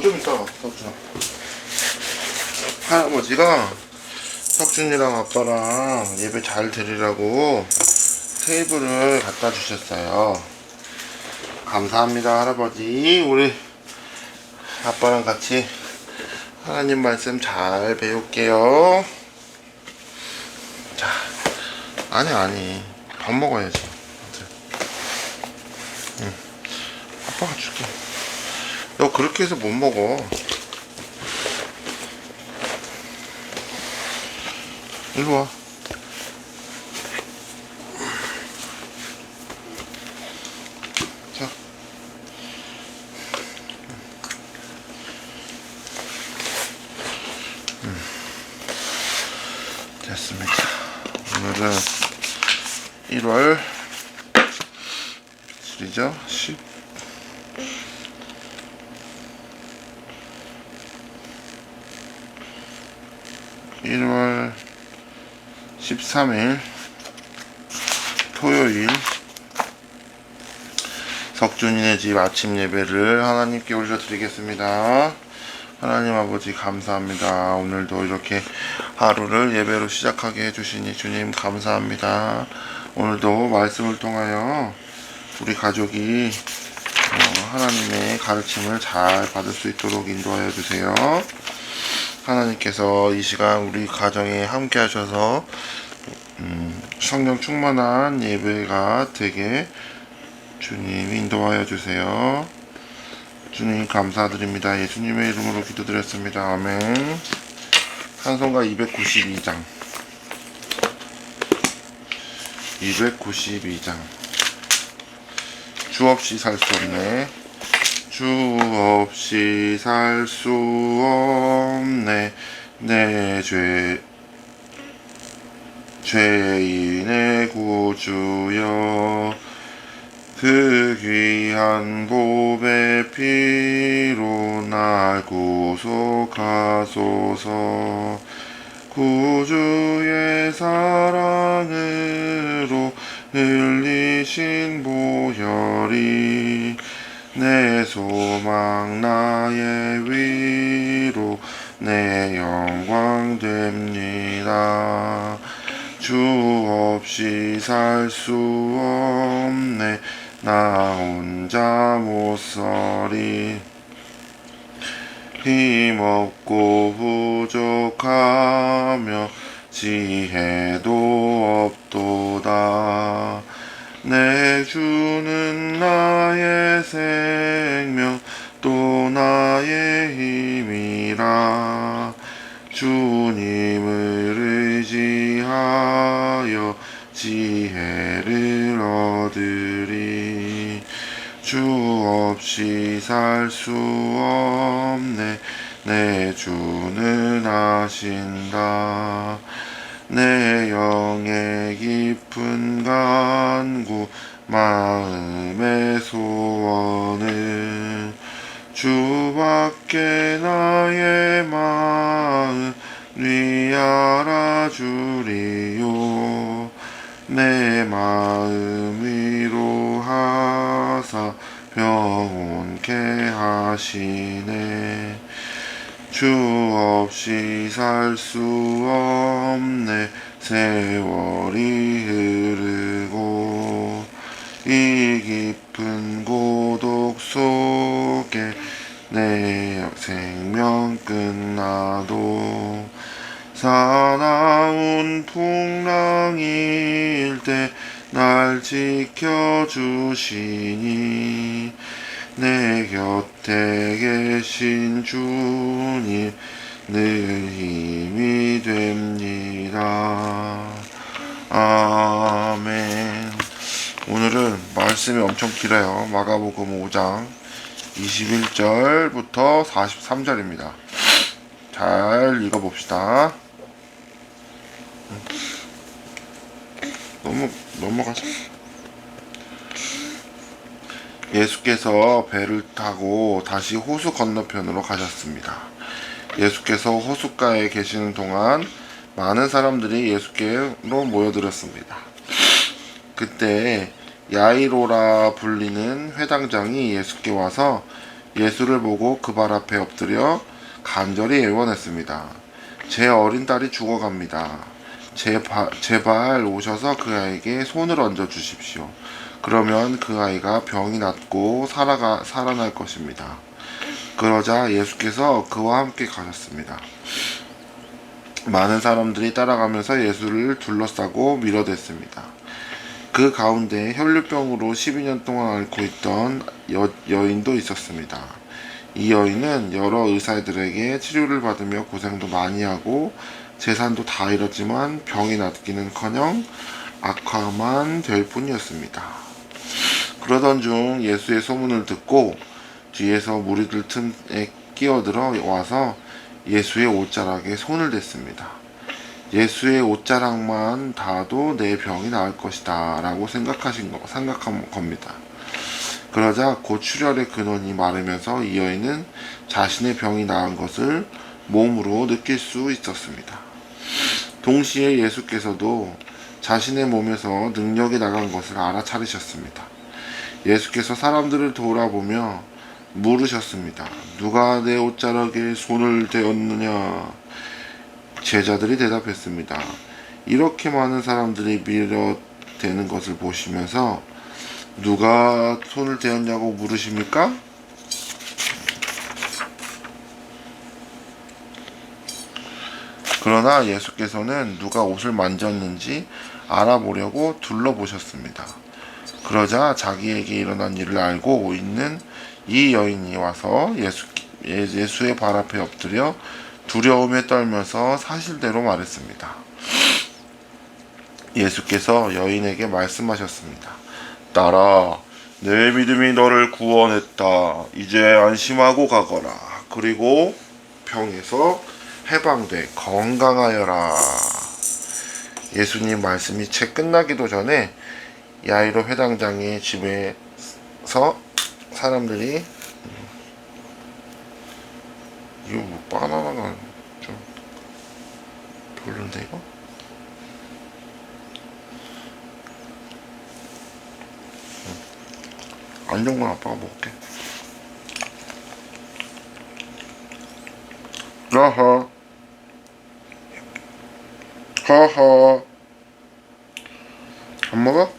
좀 이따 석준아. 할아버지가 석준이랑 아빠랑 예배 잘 드리라고 테이블을 갖다 주셨어요. 감사합니다 할아버지. 우리 아빠랑 같이 하나님 말씀 잘 배울게요. 자, 아니 밥 먹어야지. 응. 아빠가 줄게. 너 그렇게 해서 못 먹어. 일로 와. 자. 됐습니다. 오늘은 1월 7일이죠? 1월 13일 토요일 석준이네 집 아침 예배를 하나님께 올려드리겠습니다. 하나님 아버지 감사합니다. 오늘도 이렇게 하루를 예배로 시작하게 해주시니 주님 감사합니다. 오늘도 말씀을 통하여 우리 가족이 하나님의 가르침을 잘 받을 수 있도록 인도하여 주세요. 하나님께서 이 시간 우리 가정에 함께 하셔서 성령 충만한 예배가 되게 주님 인도하여 주세요. 주님 감사드립니다. 예수님의 이름으로 기도드렸습니다. 아멘. 찬송가 292장 292장 주 없이 살 수 없네. 주 없이 살 수 없네. 내 죄인의 구주여, 그 귀한 보배 피로 날 구속하소서. 구주의 사랑으로 흘리신 보혈이 내 소망 나의 위로 내 영광 됩니다. 주 없이 살 수 없네. 나 혼자 못 서리. 힘없고 부족하며 지혜도 없도다. 내 주는 나의 생명 또 나의 힘이라. 주님을 의지하여 지혜를 얻으리. 주 없이 살 수 없네. 내 주는 아신다. 내 영의 깊은 간구 마음의 소원을 주밖에 나의 마음 위 알아주리요. 내 마음 위로하사 평온케 하시네. 주 없이 살 수 없네. 세월이 흐르고 이 깊은 고독 속에 내 생명 끝나도 사나운 풍랑일 때 날 지켜주시니 내 곁에 계신 주님 늘 힘이 됩니다. 아멘. 오늘은 말씀이 엄청 길어요. 마가복음 5장 21절부터 43절입니다. 잘 읽어봅시다. 넘어가자. 예수께서 배를 타고 다시 호수 건너편으로 가셨습니다. 예수께서 호숫가에 계시는 동안 많은 사람들이 예수께로 모여들었습니다. 그때 야이로라 불리는 회당장이 예수께 와서 예수를 보고 그 발 앞에 엎드려 간절히 애원했습니다. 제 어린 딸이 죽어갑니다. 제발 오셔서 그 아이에게 손을 얹어 주십시오. 그러면 그 아이가 병이 낫고 살아날 것입니다. 그러자 예수께서 그와 함께 가셨습니다. 많은 사람들이 따라가면서 예수를 둘러싸고 밀어댔습니다. 그 가운데 혈류병으로 12년 동안 앓고 있던 여인도 있었습니다. 이 여인은 여러 의사들에게 치료를 받으며 고생도 많이 하고 재산도 다 잃었지만 병이 낫기는커녕 악화만 될 뿐이었습니다. 그러던 중 예수의 소문을 듣고 뒤에서 무리들 틈에 끼어들어 와서 예수의 옷자락에 손을 댔습니다. 예수의 옷자락만 닿아도 내 병이 나을 것이다 라고 생각한 겁니다. 그러자 곧 출혈의 근원이 마르면서 이 여인은 자신의 병이 나은 것을 몸으로 느낄 수 있었습니다. 동시에 예수께서도 자신의 몸에서 능력이 나간 것을 알아차리셨습니다. 예수께서 사람들을 돌아보며 물으셨습니다. 누가 내 옷자락에 손을 대었느냐? 제자들이 대답했습니다. 이렇게 많은 사람들이 밀어대는 것을 보시면서 누가 손을 대었냐고 물으십니까? 그러나 예수께서는 누가 옷을 만졌는지 알아보려고 둘러보셨습니다. 그러자 자기에게 일어난 일을 알고 있는 이 여인이 와서 예수의 발 앞에 엎드려 두려움에 떨면서 사실대로 말했습니다. 예수께서 여인에게 말씀하셨습니다. 딸아, 내 믿음이 너를 구원했다. 이제 안심하고 가거라. 그리고 병에서 해방돼 건강하여라. 예수님 말씀이 채 끝나기도 전에 야이로 회당장의 집에서 사람들이 이거 뭐 바나나가 좀 별론데 이거? 안정만 아빠가 먹을게. 하하 하하 안 먹어?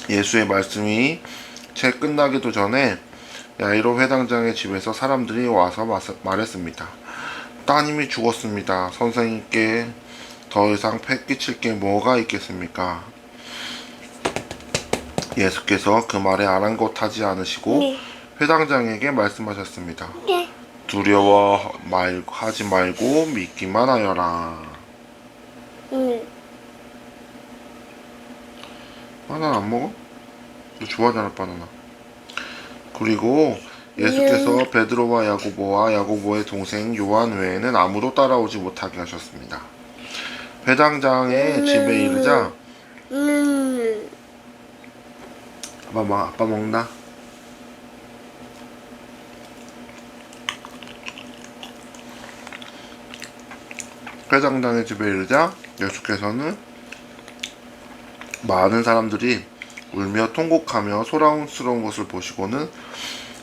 예수의 말씀이 채 끝나기도 전에 야이로 회당장의 집에서 사람들이 와서 말했습니다. 따님이 죽었습니다. 선생님께 더 이상 패 끼칠 게 뭐가 있겠습니까? 예수께서 그 말에 아랑곳하지 않으시고 회당장에게 말씀하셨습니다. 두려워하지 말고 믿기만 하여라. 바나나 안 먹어? 너 좋아하잖아 바나나. 그리고 예수께서 베드로와 야고보의 동생 요한 외에는 아무도 따라오지 못하게 하셨습니다. 회당장의 집에 이르자 아빠 먹나? 회당장의 집에 이르자 예수께서는 많은 사람들이 울며 통곡하며 소란스러운 것을 보시고는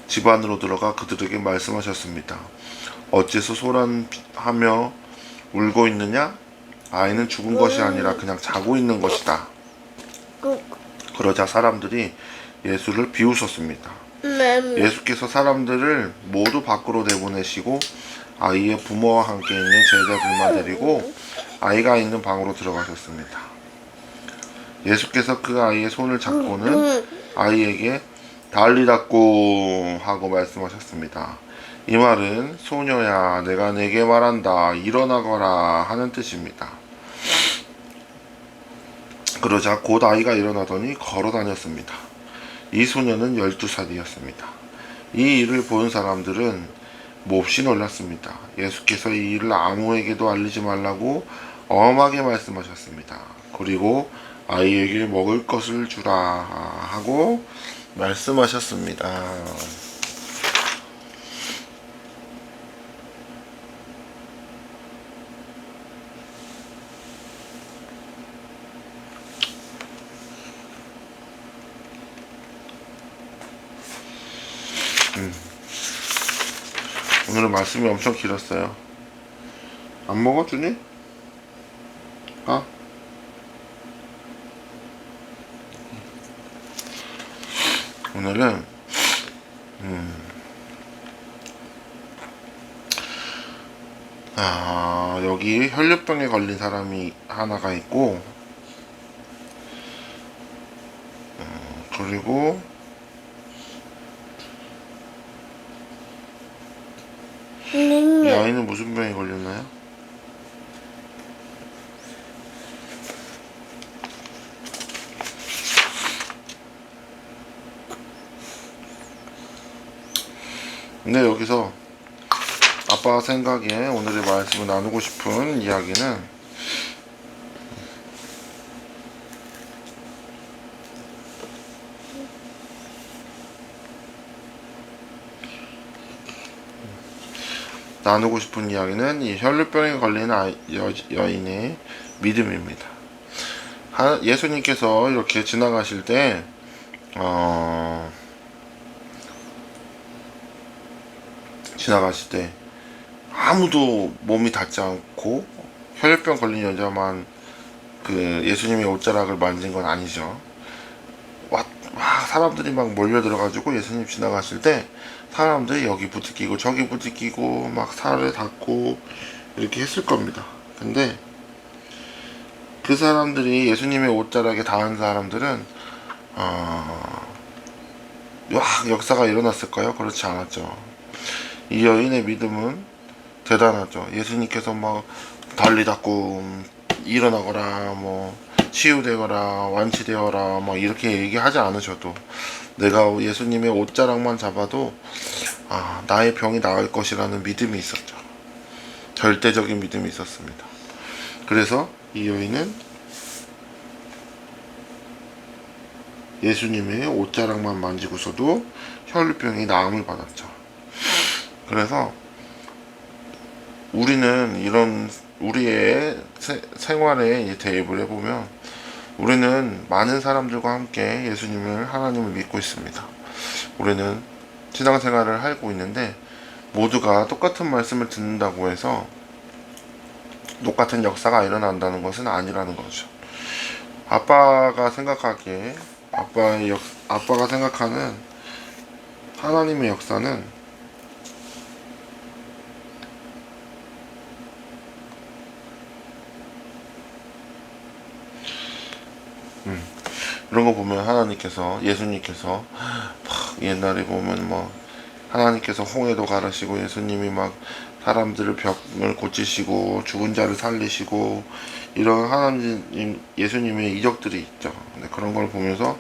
집 안으로 들어가 그들에게 말씀하셨습니다. 어째서 소란하며 울고 있느냐? 아이는 죽은 것이 아니라 그냥 자고 있는 것이다. 그러자 사람들이 예수를 비웃었습니다. 예수께서 사람들을 모두 밖으로 내보내시고 아이의 부모와 함께 있는 제자들만 데리고 아이가 있는 방으로 들어가셨습니다. 예수께서 그 아이의 손을 잡고는 아이에게 달리다꾸 하고 말씀하셨습니다. 이 말은 소녀야 내가 내게 말한다 일어나거라 하는 뜻입니다. 그러자 곧 아이가 일어나더니 걸어 다녔습니다. 이 소녀는 12살이었습니다. 이 일을 본 사람들은 몹시 놀랐습니다. 예수께서 이 일을 아무에게도 알리지 말라고 엄하게 말씀하셨습니다. 그리고 아이에게 먹을 것을 주라 하고 말씀하셨습니다. 오늘은 말씀이 엄청 길었어요. 안 먹어, 준이? 아? 오늘은 여기 혈류병에 걸린 사람이 하나가 있고, 그리고 이 아이는 무슨 병에 걸렸나요? 근데 여기서 아빠 생각에 오늘의 말씀을 나누고 싶은 이야기는 이 혈류병에 걸린 여인의 믿음입니다. 예수님께서 이렇게 지나가실 때 아무도 몸이 닿지 않고 혈류병 걸린 여자만 그 예수님의 옷자락을 만진 건 아니죠. 사람들이 막 몰려들어가지고 예수님 지나가실 때 사람들이 여기 부딪히고 저기 부딪히고 막 살을 닿고 이렇게 했을 겁니다. 근데 그 사람들이 예수님의 옷자락에 닿은 사람들은 역사가 일어났을까요? 그렇지 않았죠. 이 여인의 믿음은 대단하죠. 예수님께서 막 달리닫고 일어나거라, 뭐 치유되거라, 완치되어라, 막 이렇게 얘기하지 않으셔도 내가 예수님의 옷자락만 잡아도 나의 병이 나을 것이라는 믿음이 있었죠. 절대적인 믿음이 있었습니다. 그래서 이 여인은 예수님의 옷자락만 만지고서도 혈류병이 나음을 받았죠. 그래서 우리는 이런 우리의 생활에 대입을 해보면 우리는 많은 사람들과 함께 하나님을 믿고 있습니다. 우리는 신앙생활을 하고 있는데 모두가 똑같은 말씀을 듣는다고 해서 똑같은 역사가 일어난다는 것은 아니라는 거죠. 아빠가 생각하는 하나님의 역사는 이런 거 보면 예수님께서 옛날에 보면 뭐 하나님께서 홍해도 가르시고 예수님이 막 사람들을 병을 고치시고 죽은 자를 살리시고 이런 예수님의 이적들이 있죠. 근데 그런 걸 보면서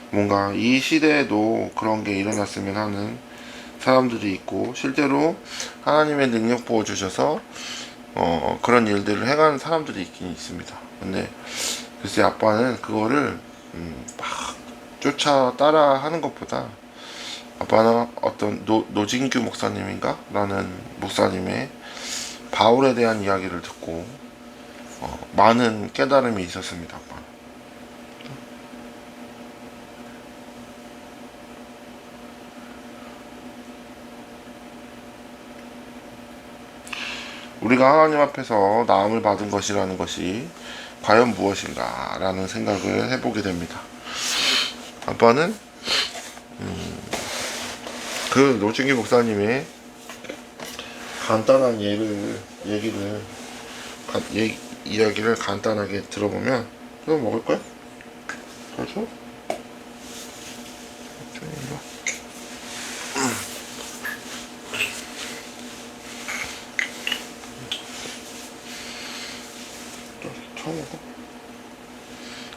뭔가 이 시대에도 그런 게 일어났으면 하는 사람들이 있고 실제로 하나님의 능력 부어주셔서 그런 일들을 행하는 사람들이 있긴 있습니다. 근데 글쎄 아빠는 그거를 막 따라 하는 것보다 아빠는 어떤 노진규 목사님인가? 라는 목사님의 바울에 대한 이야기를 듣고 많은 깨달음이 있었습니다. 아빠는. 우리가 하나님 앞에서 나음을 받은 것이라는 것이 과연 무엇인가 라는 생각을 해보게 됩니다. 아빠는 그 노진기 목사님의 간단한 이야기를 간단하게 들어보면 이거 먹을 거야? 줘? 먹어.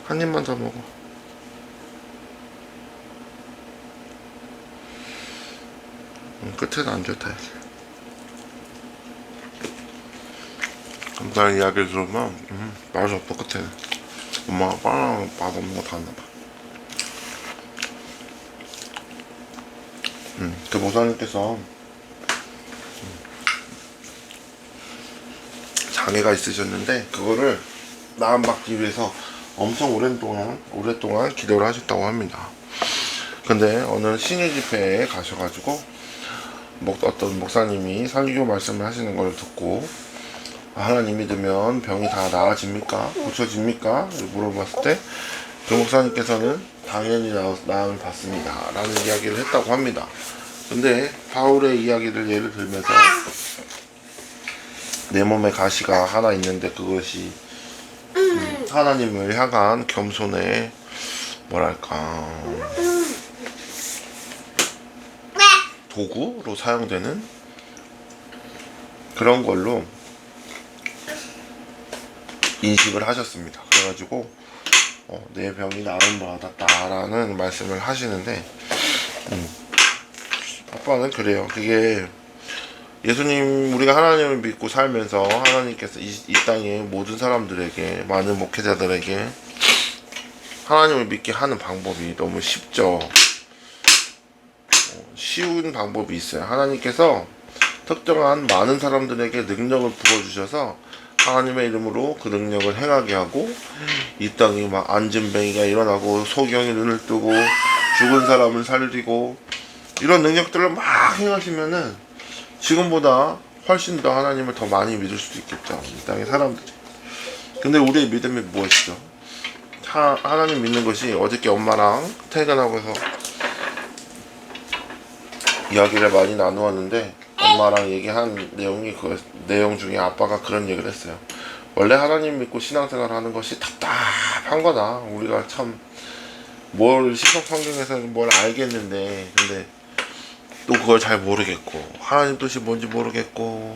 한 입만 더 먹어. 끝에는 안 좋다 해서. 간단한 이야기를 들으면 맛이 없어. 끝에는 엄마가 바나나 맛 없는 거 다 했나봐. 그 목사님께서 장애가 있으셨는데 그거를 나음받기 위해서 엄청 오랫동안 기도를 하셨다고 합니다. 근데 어느 신유 집회에 가셔가지고 어떤 목사님이 설교 말씀을 하시는 걸 듣고 하나님 믿으면 병이 다 나아집니까? 고쳐집니까? 물어봤을 때 그 목사님께서는 당연히 나음을 받습니다 라는 이야기를 했다고 합니다. 근데 바울의 이야기를 예를 들면서 내 몸에 가시가 하나 있는데 그것이 하나님을 향한 겸손의 뭐랄까 도구로 사용되는 그런 걸로 인식을 하셨습니다. 그래가지고 내 병이 나음을 받았다라는 말씀을 하시는데 아빠는 그래요. 그게 예수님, 우리가 하나님을 믿고 살면서 하나님께서 이 땅의 모든 사람들에게, 많은 목회자들에게 하나님을 믿게 하는 방법이 너무 쉽죠. 쉬운 방법이 있어요. 하나님께서 특정한 많은 사람들에게 능력을 부어주셔서 하나님의 이름으로 그 능력을 행하게 하고 이 땅이 막 안진뱅이가 일어나고 소경이 눈을 뜨고 죽은 사람을 살리고 이런 능력들을 막 행하시면은 지금보다 훨씬 더 하나님을 더 많이 믿을 수도 있겠죠. 이 땅의 사람들이. 근데 우리의 믿음이 무엇이죠? 하나님 믿는 것이 어저께 엄마랑 퇴근하고서 이야기를 많이 나누었는데 엄마랑 얘기한 내용 중에 아빠가 그런 얘기를 했어요. 원래 하나님 믿고 신앙생활 하는 것이 답답한 거다. 우리가 참 뭘 신약 성경에서는 뭘 알겠는데 근데 또 그걸 잘 모르겠고 하나님 뜻이 뭔지 모르겠고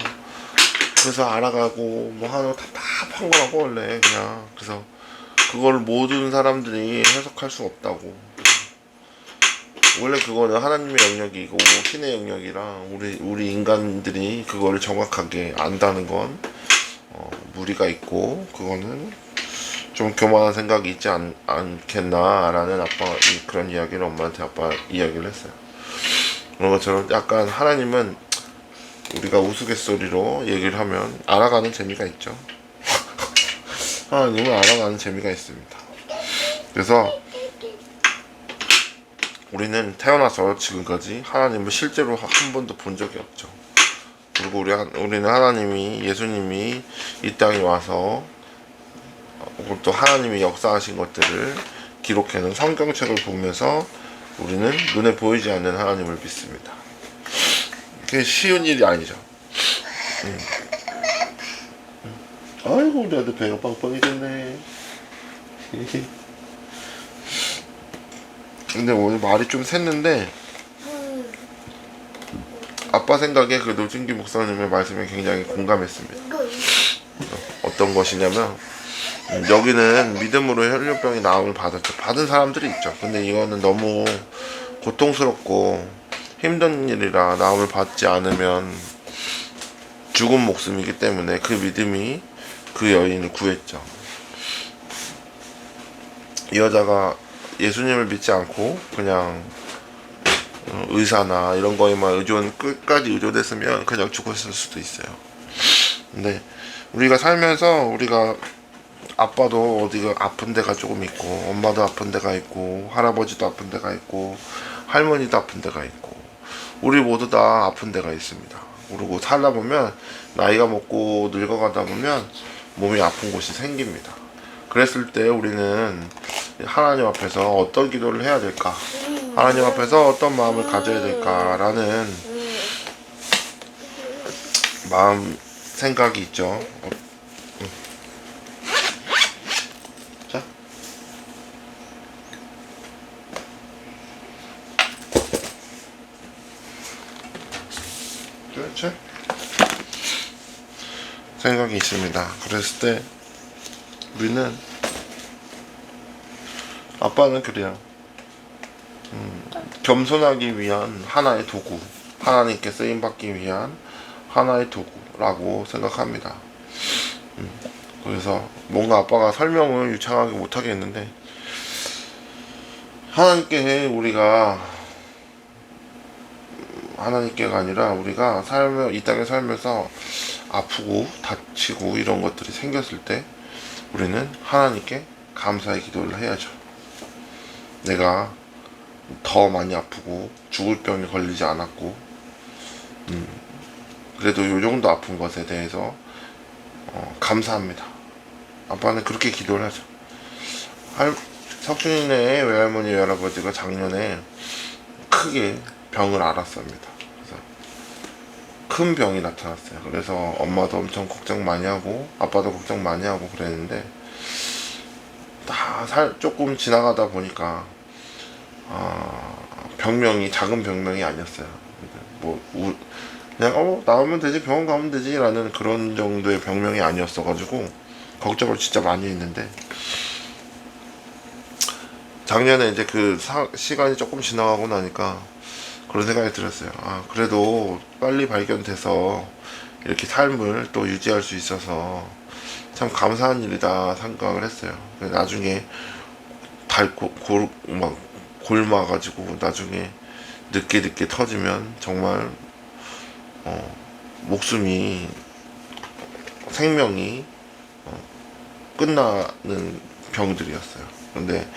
그래서 알아가고 뭐 하는 거 답답한 거라고 원래 그냥. 그래서 그걸 모든 사람들이 해석할 수 없다고. 원래 그거는 하나님의 영역이고 신의 영역이랑 우리 인간들이 그거를 정확하게 안다는 건 무리가 있고 그거는 좀 교만한 생각이 있지 않겠나라는 그런 이야기를 엄마한테 아빠 이야기를 했어요. 그런 것처럼 약간 하나님은 우리가 우스갯소리로 얘기를 하면 알아가는 재미가 있죠. 하나님은 알아가는 재미가 있습니다. 그래서 우리는 태어나서 지금까지 하나님을 실제로 한 번도 본 적이 없죠. 그리고 우리는 하나님이, 예수님이 이 땅에 와서 또 하나님이 역사하신 것들을 기록해놓은 성경책을 보면서 우리는 눈에 보이지 않는 하나님을 믿습니다. 그게 쉬운 일이 아니죠. 아이고 우리 아들 배가 빵빵해졌네. 근데 오늘 말이 좀 샜는데 아빠 생각에 그 노진기 목사님의 말씀에 굉장히 공감했습니다. 어떤 것이냐면 여기는 믿음으로 혈류병이 나음을 받았죠. 받은 사람들이 있죠. 근데 이거는 너무 고통스럽고 힘든 일이라 나음을 받지 않으면 죽은 목숨이기 때문에 그 믿음이 그 여인을 구했죠. 이 여자가 예수님을 믿지 않고 그냥 의사나 이런 거에만 끝까지 의존했으면 그냥 죽었을 수도 있어요. 근데 우리가 살면서 우리가 아빠도 어디가 아픈 데가 조금 있고 엄마도 아픈 데가 있고 할아버지도 아픈 데가 있고 할머니도 아픈 데가 있고 우리 모두 다 아픈 데가 있습니다. 그리고 살다 보면 나이가 먹고 늙어가다 보면 몸이 아픈 곳이 생깁니다. 그랬을 때 우리는 하나님 앞에서 어떤 기도를 해야 될까, 하나님 앞에서 어떤 마음을 가져야 될까라는 마음 생각이 있죠. 자, 그렇죠. 생각이 있습니다. 그랬을 때 우리는 아빠는 그래요. 겸손하기 위한 하나의 도구, 하나님께 쓰임받기 위한 하나의 도구라고 생각합니다. 그래서 뭔가 아빠가 설명을 유창하게 못하겠는데 하나님께가 아니라 우리가 이 땅에 살면서 아프고 다치고 이런 것들이 생겼을 때 우리는 하나님께 감사의 기도를 해야죠. 내가 더 많이 아프고 죽을 병이 걸리지 않았고 그래도 요 정도 아픈 것에 대해서 감사합니다. 아빠는 그렇게 기도를 하죠. 석준이네 외할머니 외할아버지가 작년에 크게 병을 앓았습니다. 그래서 큰 병이 나타났어요. 그래서 엄마도 엄청 걱정 많이 하고 아빠도 걱정 많이 하고 그랬는데 조금 지나가다 보니까 병명이 작은 병명이 아니었어요. 뭐 그냥 나오면 되지, 병원 가면 되지 라는 그런 정도의 병명이 아니었어 가지고 걱정을 진짜 많이 했는데, 작년에 이제 시간이 조금 지나가고 나니까 그런 생각이 들었어요. 그래도 빨리 발견돼서 이렇게 삶을 또 유지할 수 있어서 참 감사한 일이다 생각을 했어요. 나중에 막 골마가지고 나중에 늦게 터지면 정말 생명이 끝나는 병들이었어요. 근데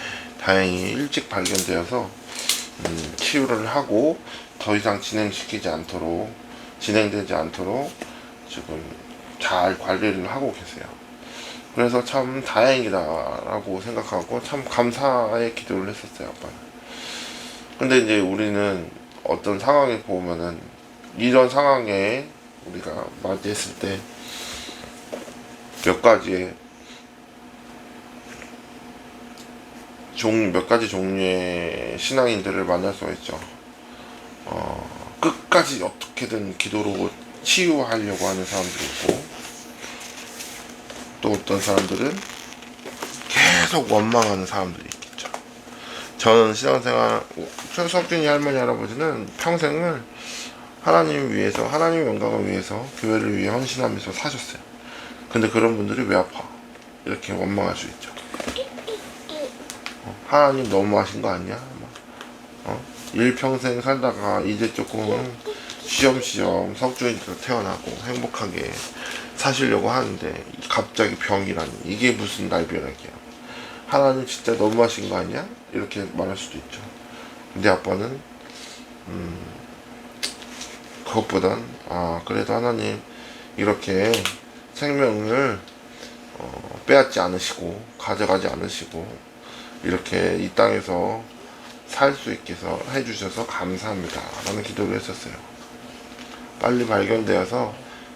다행히 일찍 발견되어서 치유를 하고 더 이상 진행되지 않도록 지금 잘 관리를 하고 계세요. 그래서 참 다행이다라고 생각하고 참 감사의 기도를 했었어요, 아빠는. 근데 이제 우리는 어떤 상황에 보면은 이런 상황에 우리가 맞이했을 때 몇 가지 종류의 신앙인들을 만날 수가 있죠. 끝까지 어떻게든 기도로 치유하려고 하는 사람들이 있고, 또 어떤 사람들은 계속 원망하는 사람들이 있겠죠. 저는 신앙생활, 석준이 할머니 할아버지는 평생을 하나님을 위해서, 하나님의 영광을 위해서, 교회를 위해 헌신하면서 사셨어요. 근데 그런 분들이 왜 아파? 이렇게 원망할 수 있죠. 하나님 너무하신 거 아니야? 일평생 살다가 이제 조금 쉬엄쉬엄 석준이도 태어나고 행복하게 사시려고 하는데 갑자기 병이라니, 이게 무슨 날벼락이야? 하나님 진짜 너무하신 거 아니야? 이렇게 말할 수도 있죠. 근데 아빠는 그것보단 그래도 하나님 이렇게 생명을 빼앗지 않으시고 가져가지 않으시고 이렇게 이 땅에서 살 수 있게 해주셔서 감사합니다 라는 기도를 했었어요. 빨리 발견되어서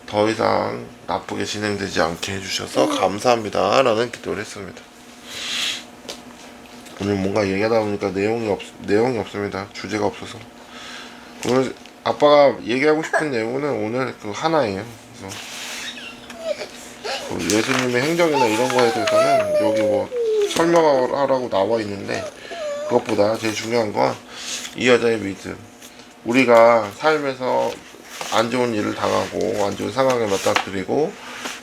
더 이상 나쁘게 진행되지 않게 해주셔서 감사합니다 라는 기도를 했습니다. 오늘 뭔가 얘기하다 보니까 내용이 없습니다. 주제가 없어서. 오늘 아빠가 얘기하고 싶은 내용은 오늘 하나예요. 그래서 예수님의 행적이나 이런 거에 대해서는 여기 뭐 설명하라고 나와 있는데, 그것보다 제일 중요한 건 이 여자의 믿음. 우리가 삶에서 안 좋은 일을 당하고 안 좋은 상황에 맞닥뜨리고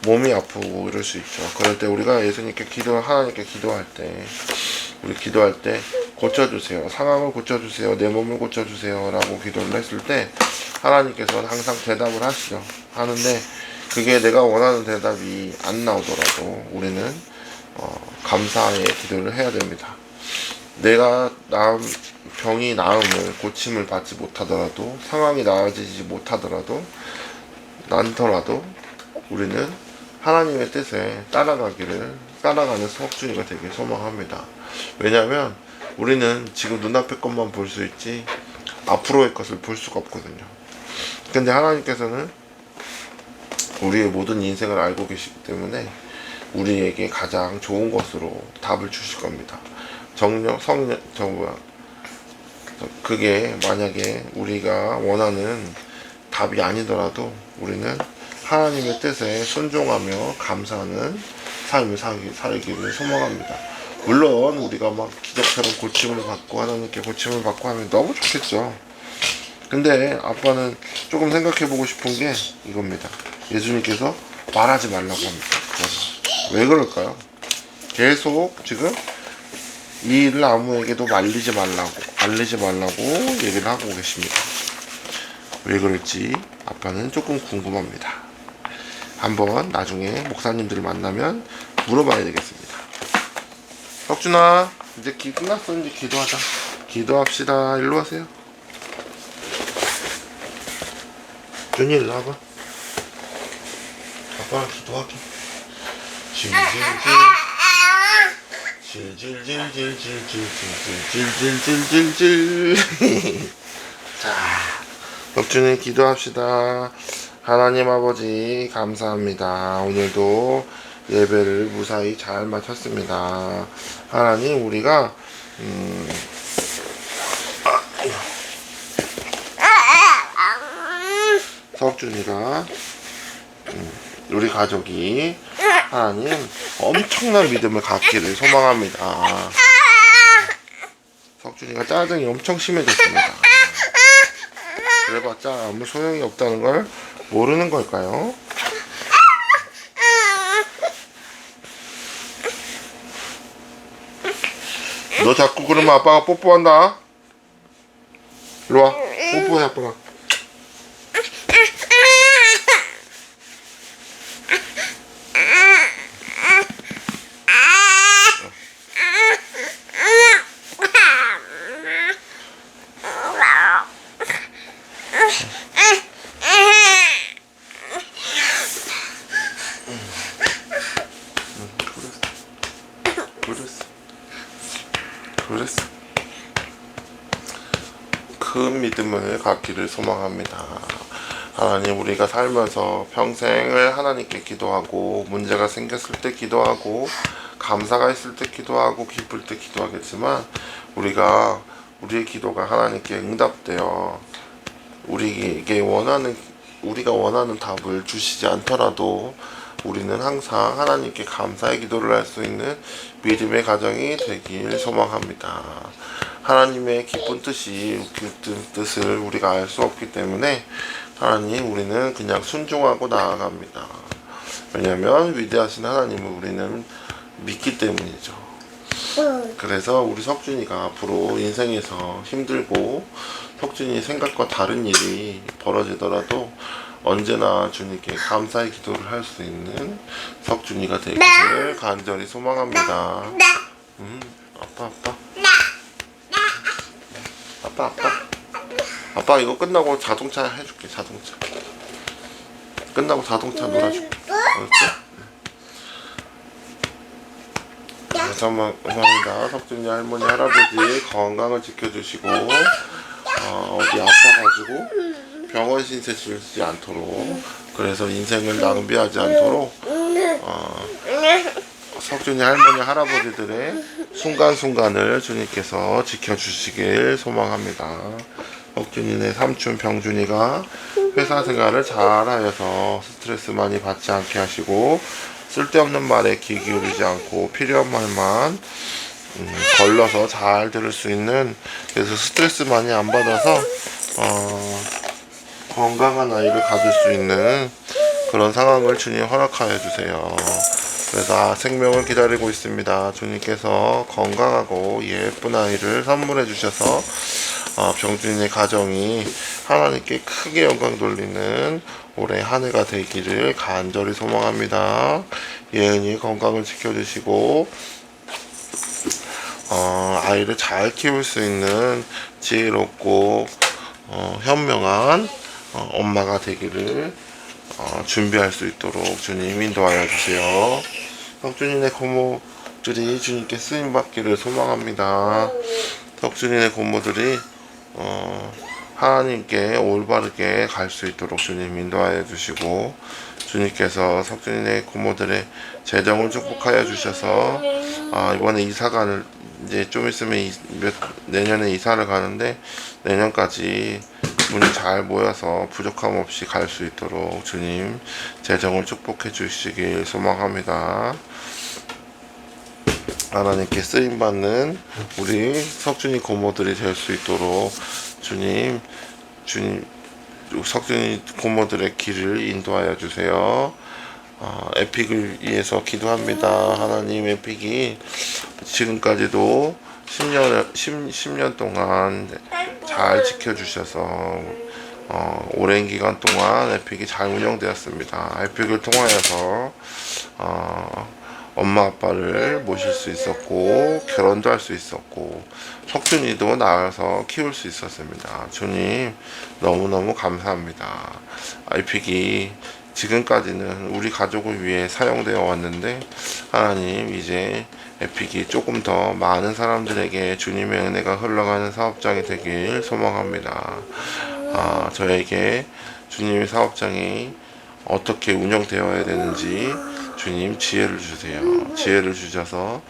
몸이 아프고 이럴 수 있죠. 그럴 때 우리가 하나님께 기도할 때 고쳐주세요, 상황을 고쳐주세요, 내 몸을 고쳐주세요 라고 기도를 했을 때 하나님께서는 항상 대답을 하는데, 그게 내가 원하는 대답이 안 나오더라도 우리는 감사의 기도를 해야 됩니다. 내가 병이 나음을, 고침을 받지 못하더라도, 상황이 나아지지 못하더라도, 우리는 하나님의 뜻에 따라가는 석준이가 되길 소망합니다. 왜냐하면 우리는 지금 눈앞의 것만 볼 수 있지 앞으로의 것을 볼 수가 없거든요. 근데 하나님께서는 우리의 모든 인생을 알고 계시기 때문에 우리에게 가장 좋은 것으로 답을 주실 겁니다. 그게 만약에 우리가 원하는 답이 아니더라도 우리는 하나님의 뜻에 순종하며 감사하는 삶을 살기를 소망합니다. 물론 우리가 막 기적처럼 고침을 받고 하나님께 고침을 받고 하면 너무 좋겠죠. 근데 아빠는 조금 생각해보고 싶은 게 이겁니다. 예수님께서 말하지 말라고 합니다. 왜 그럴까요? 계속 지금 이 일을 아무에게도 알리지 말라고 얘기를 하고 계십니다. 왜 그럴지 아빠는 조금 궁금합니다. 한번 나중에 목사님들을 만나면 물어봐야 되겠습니다. 석준아, 이제 끝났어. 이제 기도하자. 기도합시다. 일로 와세요. 준이 일로 와봐. 아빠랑 기도하게. 질질질질질질질질질질질질질질질질질질. 자, 덕준이 기도합시다. 하나님 아버지 감사합니다. 오늘도 예배를 무사히 잘 마쳤습니다. 하나님 우리가 석준이가 우리 가족이 하나님 엄청난 믿음을 갖기를 소망합니다. 석준이가 짜증이 엄청 심해졌습니다. 그래봤자 아무 소용이 없다는 걸 모르는 걸까요? 너 자꾸 그러면 아빠가 뽀뽀한다. 일로와 뽀뽀해 아빠가. 그랬어. 큰 믿음을 갖기를 소망합니다. 하나님 우리가 살면서 평생을 하나님께 기도하고 문제가 생겼을 때 기도하고 감사가 있을 때 기도하고 기쁠 때 기도하겠지만 우리의 기도가 하나님께 응답되어 우리가 원하는 답을 주시지 않더라도 우리는 항상 하나님께 감사의 기도를 할 수 있는 믿음의 가정이 되길 소망합니다. 하나님의 기쁜 뜻을 우리가 알 수 없기 때문에 하나님 우리는 그냥 순종하고 나아갑니다. 왜냐하면 위대하신 하나님을 우리는 믿기 때문이죠. 그래서 우리 석준이가 앞으로 인생에서 힘들고 석준이 생각과 다른 일이 벌어지더라도 언제나 주님께 감사의 기도를 할 수 있는 석준이가 되기를 간절히 소망합니다. 아빠 이거 끝나고 자동차 해줄게. 자동차 끝나고 자동차 놀아줄게. 알았지? 감사합니다. 석준이 할머니 할아버지 건강을 지켜주시고 어디 아파가지고 병원 신세 지지 않도록, 그래서 인생을 낭비하지 않도록 석준이 할머니 할아버지들의 순간순간을 주님께서 지켜주시길 소망합니다. 석준이네 삼촌 병준이가 회사 생활을 잘하여서 스트레스 많이 받지 않게 하시고 쓸데없는 말에 귀 기울이지 않고 필요한 말만 걸러서 잘 들을 수 있는, 그래서 스트레스 많이 안 받아서 건강한 아이를 가질 수 있는 그런 상황을 주님 허락하여 주세요. 그래서 생명을 기다리고 있습니다. 주님께서 건강하고 예쁜 아이를 선물해 주셔서 병준이의 가정이 하나님께 크게 영광 돌리는 올해 한 해가 되기를 간절히 소망합니다. 예은이 건강을 지켜주시고 아이를 잘 키울 수 있는 지혜롭고 현명한 엄마가 되기를 준비할 수 있도록 주님 인도하여 주세요. 석준이네 고모들이 주님께 쓰임받기를 소망합니다. 석준이네 고모들이 하나님께 올바르게 갈 수 있도록 주님 인도하여 주시고, 주님께서 석준이네 고모들의 재정을 축복하여 주셔서 이번에 이사가를 이제 좀 있으면 내년에 이사를 가는데 내년까지 문이 잘 모여서 부족함 없이 갈 수 있도록 주님 재정을 축복해 주시길 소망합니다. 하나님께 쓰임받는 우리 석준이 고모들이 될 수 있도록 주님 석준이 고모들의 길을 인도하여 주세요. 에픽을 위해서 기도합니다. 하나님, 에픽이 지금까지도 10년 동안 잘 지켜주셔서 오랜 기간 동안 에픽이 잘 운영되었습니다. 에픽을 통하여서 엄마 아빠를 모실 수 있었고 결혼도 할 수 있었고 석준이도 낳아서 키울 수 있었습니다. 주님 너무너무 감사합니다. 아이픽이 지금까지는 우리 가족을 위해 사용되어 왔는데 하나님 이제 에픽이 조금 더 많은 사람들에게 주님의 은혜가 흘러가는 사업장이 되길 소망합니다. 저에게 주님의 사업장이 어떻게 운영되어야 되는지 주님 지혜를 주세요. 지혜를 주셔서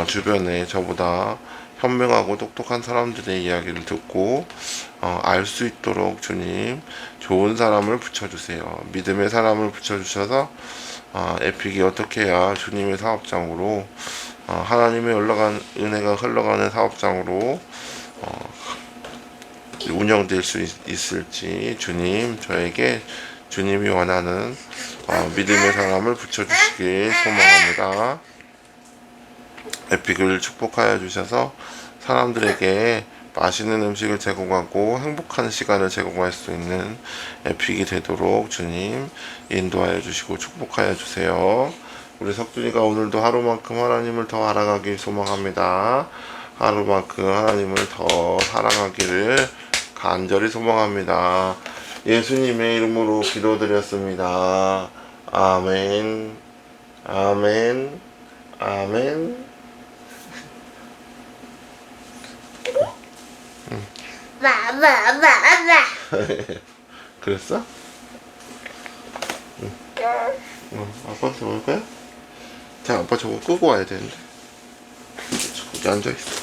주변에 저보다 현명하고 똑똑한 사람들의 이야기를 듣고 알 수 있도록 주님 좋은 사람을 붙여주세요. 믿음의 사람을 붙여주셔서 에픽이 어떻게 해야 주님의 사업장으로 하나님의 은혜가 흘러가는 사업장으로 운영될 수 있을지 주님 저에게 주님이 원하는 믿음의 사람을 붙여주시길 소망합니다. 에픽을 축복하여 주셔서 사람들에게 맛있는 음식을 제공하고 행복한 시간을 제공할 수 있는 에픽이 되도록 주님 인도하여 주시고 축복하여 주세요. 우리 석준이가 오늘도 하루만큼 하나님을 더 알아가길 소망합니다. 하루만큼 하나님을 더 사랑하기를 간절히 소망합니다. 예수님의 이름으로 기도드렸습니다. 아멘. 아멘. 아멘. 그랬어? 응. 아빠한테 먹을 거야? 자, 아빠 저거 끄고 와야 되는데. 거기 앉아있어.